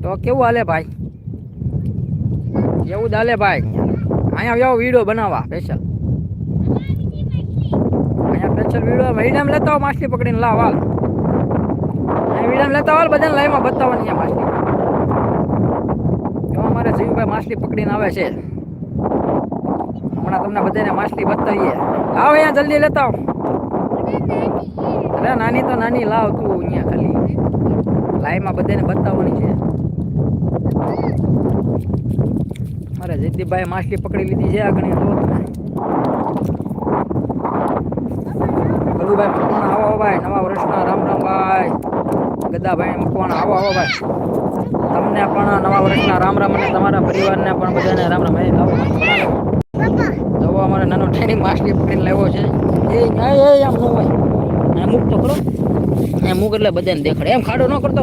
તો કેવું હાલે ભાઈ? એવું જ હાલે ભાઈ. અહીંયા આવો વિડીયો બનાવવા સ્પેશિયલ. અહીંયા સ્પેશિયલ વિડીયો લેતા આવો, માછલી પકડીને લાવ હાલ. અહીંયા વિડીયો લેતા આવો, બધાને લાઈવમાં બતાવવાની આ માછલી. જો અમારે જીવભાઈ માછલી પકડીને આવે છે. હમણાં તમને બધાને માછલી બતાવીએ. આવો અહીંયા જલ્દી લેતા આવો. અરે નાની તો નાની લાવ તું અહીંયા ખાલી લાઈવમાં બધાને બતાવવાની છે. મારે જયદીપભાઈ માછલી પકડી લીધી છે આગળ તો ગલુભાઈ મકવાણા આવો ભાઈ, નવા વર્ષના રામ રામ ભાઈ. ગદાભાઈ મકવાણા આવો ભાઈ, તમને પણ નવા વર્ષના રામ રામ અને તમારા પરિવારને પણ બધાને રામ રામ. તો અમારે નાનો ટેની માછલી પકડીને લાવ્યો છે. એ આમ ન હોય, મૂક તો ખરો. મૂક એટલે બધાને દેખાડે. એમ ખાડો ન કરતો.